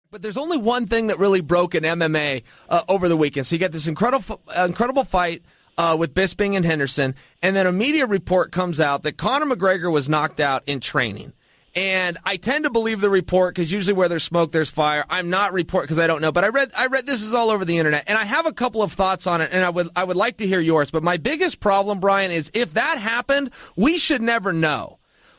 But there's only one thing that really broke in MMA over the weekend. So you got this incredible fight with Bisping and Henderson, and then a media report comes out that Conor McGregor was knocked out in training. And I tend to believe the report because usually where there's smoke, there's fire. I'm not report because I don't know, but I read this is all over the internet, and I have a couple of thoughts on it, and I would like to hear yours. But my biggest problem, Brian, is if that happened, we should never know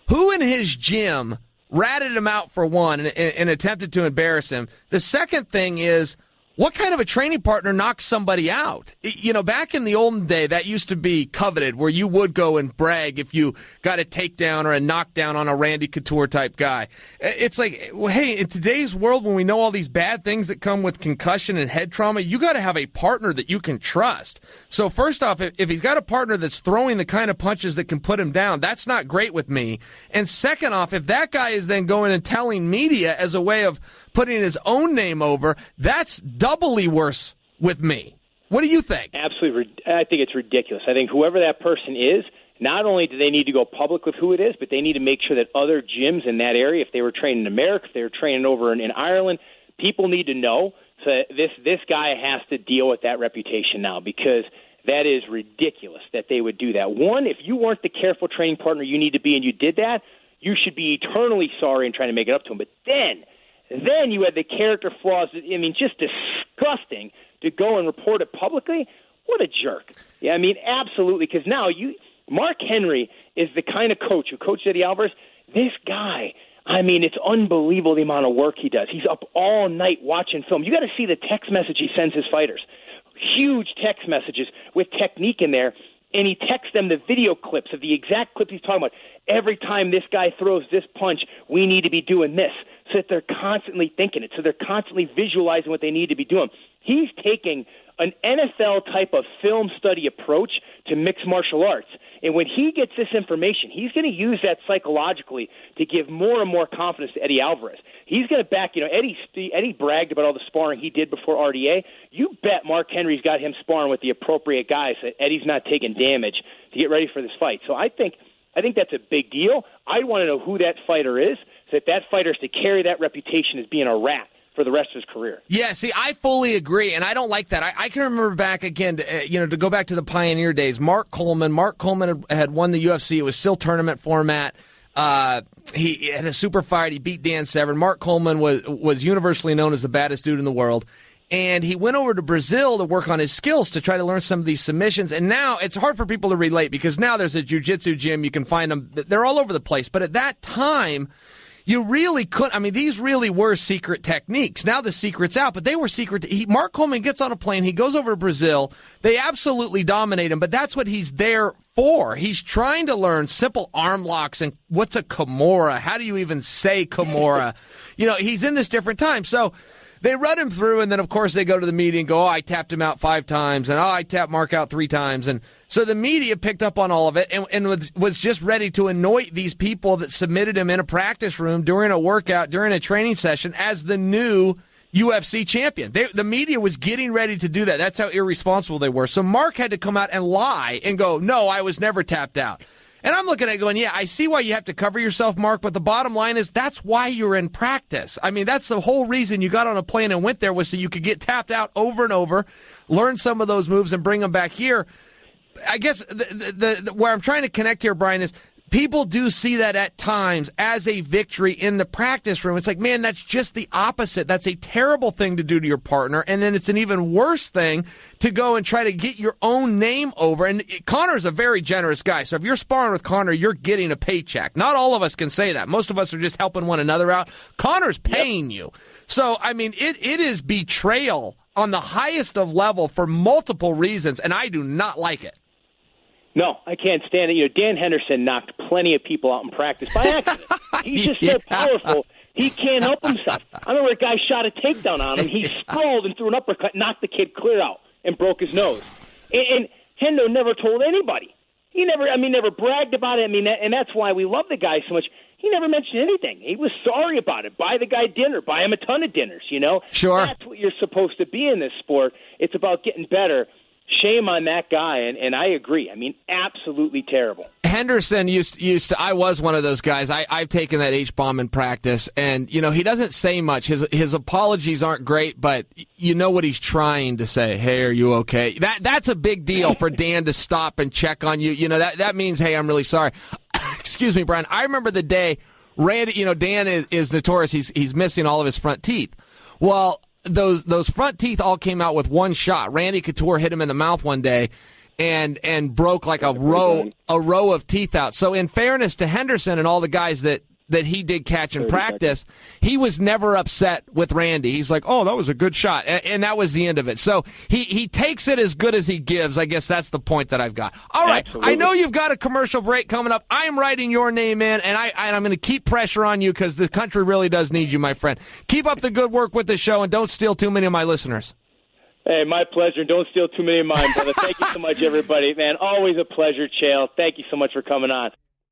who in his gym ratted him out for one and attempted to embarrass him. The second thing is, what kind of a training partner knocks somebody out? You know, back in the olden day, that used to be coveted, where you would go and brag if you got a takedown or a knockdown on a Randy Couture type guy. It's like, well, hey, in today's world, when we know all these bad things that come with concussion and head trauma, you got to have a partner that you can trust. So first off, if he's got a partner that's throwing the kind of punches that can put him down, that's not great with me. And second off, if that guy is then going and telling media as a way of putting his own name over, that's doubly worse with me. What do you think? Absolutely. I think it's ridiculous. I think whoever that person is, not only do they need to go public with who it is, but they need to make sure that other gyms in that area, if they were training in America, if they were training over in Ireland, people need to know. So this guy has to deal with that reputation now, because that is ridiculous that they would do that. One, if you weren't the careful training partner you need to be and you did that, you should be eternally sorry and trying to make it up to him. But then you had the character flaws. I mean, just disgusting to go and report it publicly. What a jerk. Yeah, I mean, absolutely, because now Mark Henry is the kind of coach who coached Eddie Alvarez. This guy, I mean, it's unbelievable the amount of work he does. He's up all night watching film. You got to see the text message he sends his fighters. Huge text messages with technique in there. And he texts them the video clips of the exact clip he's talking about. Every time this guy throws this punch, we need to be doing this, so that they're constantly thinking it, so they're constantly visualizing what they need to be doing. He's taking an NFL type of film study approach to mixed martial arts. And when he gets this information, he's going to use that psychologically to give more and more confidence to Eddie Alvarez. He's going to back, Eddie bragged about all the sparring he did before RDA. You bet Mark Henry's got him sparring with the appropriate guys so that Eddie's not taking damage to get ready for this fight. So I think that's a big deal. I want to know who that fighter is, so that fighter is to carry that reputation as being a rat for the rest of his career. Yeah, see, I fully agree, and I don't like that. I can remember back again, to go back to the pioneer days. Mark Coleman had won the UFC. It was still tournament format. He had a super fight. He beat Dan Severn. Mark Coleman was universally known as the baddest dude in the world. And he went over to Brazil to work on his skills to try to learn some of these submissions. And now it's hard for people to relate, because now there's a jiu-jitsu gym. You can find them. They're all over the place. But at that time, you really couldn't. I mean, these really were secret techniques. Now the secret's out, but they were secret. Mark Coleman gets on a plane. He goes over to Brazil. They absolutely dominate him, but that's what he's there for. He's trying to learn simple arm locks and what's a Kimura. How do you even say Kimura? He's in this different time. So they run him through, and then, of course, they go to the media and go, I tapped him out 5 times, and I tapped Mark out 3 times. And so the media picked up on all of it and was just ready to anoint these people that submitted him in a practice room during a workout, during a training session, as the new UFC champion. The media was getting ready to do that. That's how irresponsible they were. So Mark had to come out and lie and go, no, I was never tapped out. And I'm looking at it going, yeah, I see why you have to cover yourself, Mark, but the bottom line is that's why you're in practice. I mean, that's the whole reason you got on a plane and went there, was so you could get tapped out over and over, learn some of those moves, and bring them back here. I guess where I'm trying to connect here, Brian, is people do see that at times as a victory in the practice room. It's like, man, that's just the opposite. That's a terrible thing to do to your partner. And then it's an even worse thing to go and try to get your own name over. And Conor's a very generous guy. So if you're sparring with Conor, you're getting a paycheck. Not all of us can say that. Most of us are just helping one another out. Conor's paying you. So, I mean, it is betrayal on the highest of level for multiple reasons, and I do not like it. No, I can't stand it. Dan Henderson knocked plenty of people out in practice by accident. He's just so powerful, he can't help himself. I remember a guy shot a takedown on him. He sprawled and threw an uppercut, knocked the kid clear out, and broke his nose. And Hendo never told anybody. He never bragged about it. And that's why we love the guy so much. He never mentioned anything. He was sorry about it. Buy the guy dinner. Buy him a ton of dinners, Sure. That's what you're supposed to be in this sport. It's about getting better. Shame on that guy, and I agree. I mean, absolutely terrible. Henderson used to. I was one of those guys. I've taken that H-bomb in practice, and he doesn't say much. His apologies aren't great, but you know what he's trying to say. Hey, are you okay? That's a big deal for Dan to stop and check on you. That means, hey, I'm really sorry. Excuse me, Brian. I remember the day Randy. Dan is notorious. He's missing all of his front teeth. Well, those front teeth all came out with one shot. Randy Couture hit him in the mouth one day and broke like a row of teeth out. So in fairness to Henderson and all the guys that he did catch in practice, he was never upset with Randy. He's like, oh, that was a good shot. And that was the end of it. So he takes it as good as he gives. I guess that's the point that I've got. All right. Absolutely. I know you've got a commercial break coming up. I'm writing your name in, and I'm going to keep pressure on you because the country really does need you, my friend. Keep up the good work with the show, and don't steal too many of my listeners. Hey, my pleasure. Don't steal too many of mine, brother. Thank you so much, everybody. Man, always a pleasure, Chael. Thank you so much for coming on.